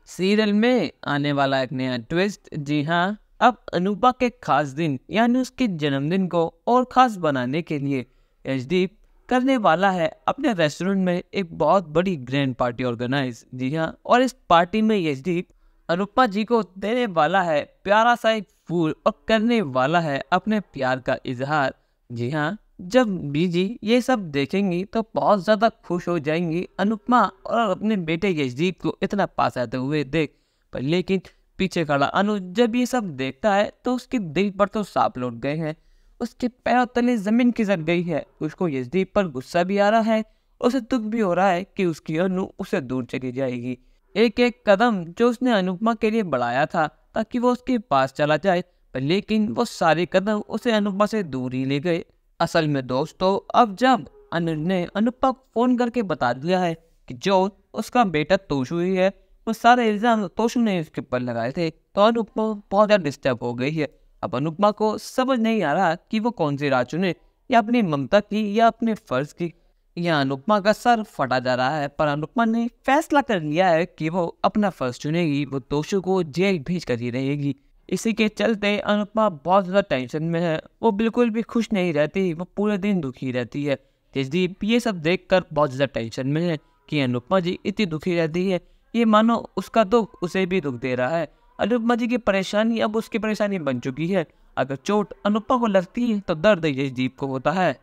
Serial में आने वाला एक नया ट्विस्ट। जी हाँ, अब अनुपा के खास दिन यानी उसके जन्मदिन को और खास बनाने के लिए यशदीप करने वाला है अपने रेस्टोरेंट में एक बहुत बड़ी ग्रैंड पार्टी ऑर्गेनाइज। जी हाँ, और इस पार्टी में यशदीप अनुपा जी को देने वाला है प्यारा सा एक फूल और करने वाला है अपने प्यार का इजहार। जी हाँ, जब बीजी ये सब देखेंगी तो बहुत ज्यादा खुश हो जाएंगी अनुपमा और अपने बेटे यशदीप को इतना पास आते हुए देख। पर लेकिन पीछे खड़ा अनुज जब ये सब देखता है तो उसके दिल पर तो सांप लौट गए हैं, उसके पैरों तले जमीन खिसक गई है। उसको यशदीप पर गुस्सा भी आ रहा है, उसे दुख भी हो रहा है कि उसकी अनु उसे दूर चली जाएगी। एक एक कदम जो उसने अनुपमा के लिए बढ़ाया था ताकि वो उसके पास चला जाए, पर लेकिन वो सारे कदम उसे अनुपमा से दूर ही ले गए। असल में दोस्तों, अब जब अनुज ने अनुपमा को फोन करके बता दिया है कि जो उसका बेटा तोशु ही है, वो सारे इल्जाम तोशु ने उसके ऊपर लगाए थे, तो अनुपमा बहुत ज्यादा डिस्टर्ब हो गई है। अब अनुपमा को समझ नहीं आ रहा कि वो कौन सी राह चुने, या अपनी ममता की या अपने फर्ज की। यह अनुपमा का सर फटा जा रहा है, पर अनुपमा ने फैसला कर लिया है कि वो अपना फर्ज चुनेगी, वो तोशु को जेल भेज कर ही रहेगी। इसी के चलते अनुपमा बहुत ज़्यादा टेंशन में है, वो बिल्कुल भी खुश नहीं रहती, वो पूरे दिन दुखी रहती है। जसदीप ये सब देखकर बहुत ज़्यादा टेंशन में है कि अनुपमा जी इतनी दुखी रहती है, ये मानो उसका दुख उसे भी दुख दे रहा है। अनुपमा जी की परेशानी अब उसकी परेशानी बन चुकी है। अगर चोट अनुपमा को लगती है तो दर्द जसदीप को होता है।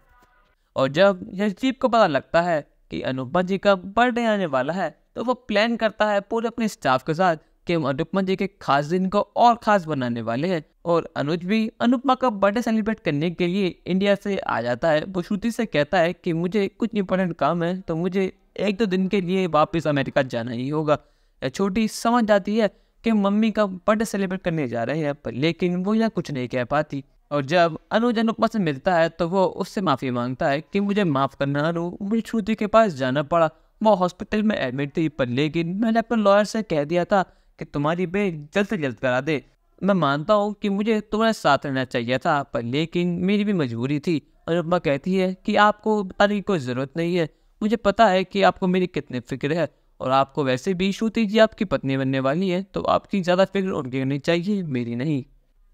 और जब यशदीप को पता लगता है कि अनुपमा जी का बर्थडे आने वाला है, तो वो प्लान करता है पूरे अपने स्टाफ के साथ कि हम अनुपमा जी के खास दिन को और खास बनाने वाले हैं। और अनुज भी अनुपमा का बर्थडे सेलिब्रेट करने के लिए इंडिया से आ जाता है। वो श्रुति से कहता है कि मुझे कुछ इंपॉर्टेंट काम है, तो मुझे एक दो दिन के लिए वापस अमेरिका जाना ही होगा। छोटी समझ जाती है कि मम्मी का बर्थडे सेलिब्रेट करने जा रहे हैं, पर लेकिन वो यहाँ कुछ नहीं कह पाती। और जब अनुज अनुपमा से मिलता है तो वो उससे माफ़ी मांगता है कि मुझे माफ़ करना अनु, मुझे श्रुति के पास जाना पड़ा, वो हॉस्पिटल में एडमिट थी, पर लेकिन मैंने अपने लॉयर से कह दिया था कि तुम्हारी बेल जल्द से जल्द करा दे। मैं मानता हूँ कि मुझे तुम्हारे साथ रहना चाहिए था, पर लेकिन मेरी भी मजबूरी थी। अनुपमा कहती है कि आपको बताने की कोई ज़रूरत नहीं है, मुझे पता है कि आपको मेरी कितनी फिक्र है, और आपको वैसे भी श्रुति जी आपकी पत्नी बनने वाली है, तो आपकी ज़्यादा फिक्र उनकी होनी चाहिए, मेरी नहीं।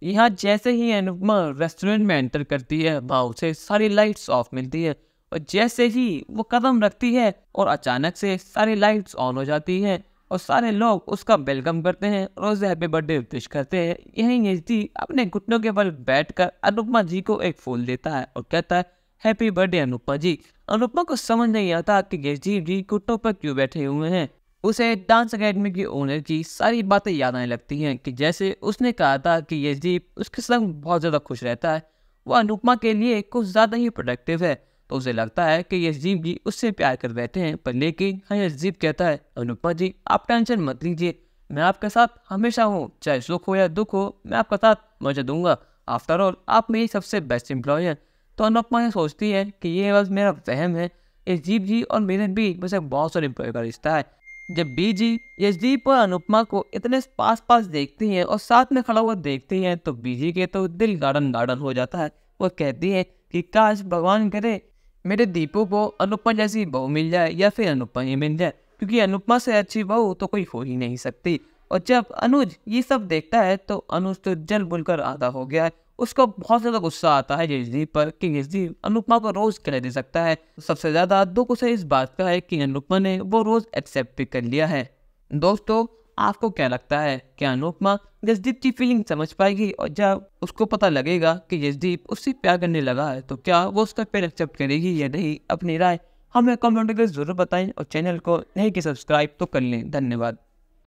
यहाँ जैसे ही अनुपमा रेस्टोरेंट में एंटर करती है, वहाँ उसे सारी लाइट्स ऑफ मिलती है, और जैसे ही वो कदम रखती है और अचानक से सारी लाइट्स ऑन हो जाती हैं और सारे लोग उसका वेलकम करते हैं और उसे हैप्पी बर्थडे विश करते हैं। यहीं यशदीप अपने घुटनों के बल बैठकर अनुपमा जी को एक फूल देता है और कहता है हैप्पी बर्थडे अनुपमा जी। अनुपमा को समझ नहीं आता कि यशदीप जी घुटनों पर क्यों बैठे हुए हैं। उसे डांस एकेडमी की ओनर की सारी बातें याद आने लगती हैं कि जैसे उसने कहा था कि यशदीप उसके संग बहुत ज़्यादा खुश रहता है, वो अनुपमा के लिए कुछ ज़्यादा ही प्रोडक्टिव है। तो उसे लगता है कि यशदीप जी उससे प्यार कर बैठे हैं, पर लेकिन हाँ, यशदीप कहता है अनुपमा जी आप टेंशन मत लीजिए, मैं आपके साथ हमेशा हूँ, चाहे सुख हो या दुख हो, मैं आपका साथ मजा दूंगा। आफ्टर ऑल आप मेरी सबसे बेस्ट एम्प्लॉय हैं। तो अनुपमा ये सोचती है कि ये बस मेरा वहम है, यशदीप जी और मेरे बीच बस एक बहुत सारे एम्प्लॉय का रिश्ता है। जब बीजी यशदीप और अनुपमा को इतने पास पास देखती हैं और साथ में खड़ा हुआ देखती हैं, तो बीजी के तो दिल गार्डन गार्डन हो जाता है। वो कहती है कि काश भगवान करे मेरे दीपू को अनुपमा जैसी बहू मिल जाए, या फिर अनुपमा ही मिल जाए, क्योंकि अनुपमा से अच्छी बहू तो कोई हो ही नहीं सकती। और जब अनुज ये सब देखता है तो अनुज तो जल बुलकर आधा हो गया है। उसको बहुत ज़्यादा गुस्सा आता है यशदीप पर कि यशदीप अनुपमा को रोज़ कह दे सकता है। सबसे ज़्यादा दुख उसे इस बात का है कि अनुपमा ने वो रोज़ एक्सेप्ट भी कर लिया है। दोस्तों, आपको क्या लगता है, क्या अनुपमा यशदीप की फीलिंग समझ पाएगी, और जब उसको पता लगेगा कि यशदीप उससे प्यार करने लगा है तो क्या वो उसका प्यार एक्सेप्ट करेगी या नहीं? अपनी राय हमें कमेंट करके ज़रूर बताएं, और चैनल को नहीं कि सब्सक्राइब तो कर लें। धन्यवाद।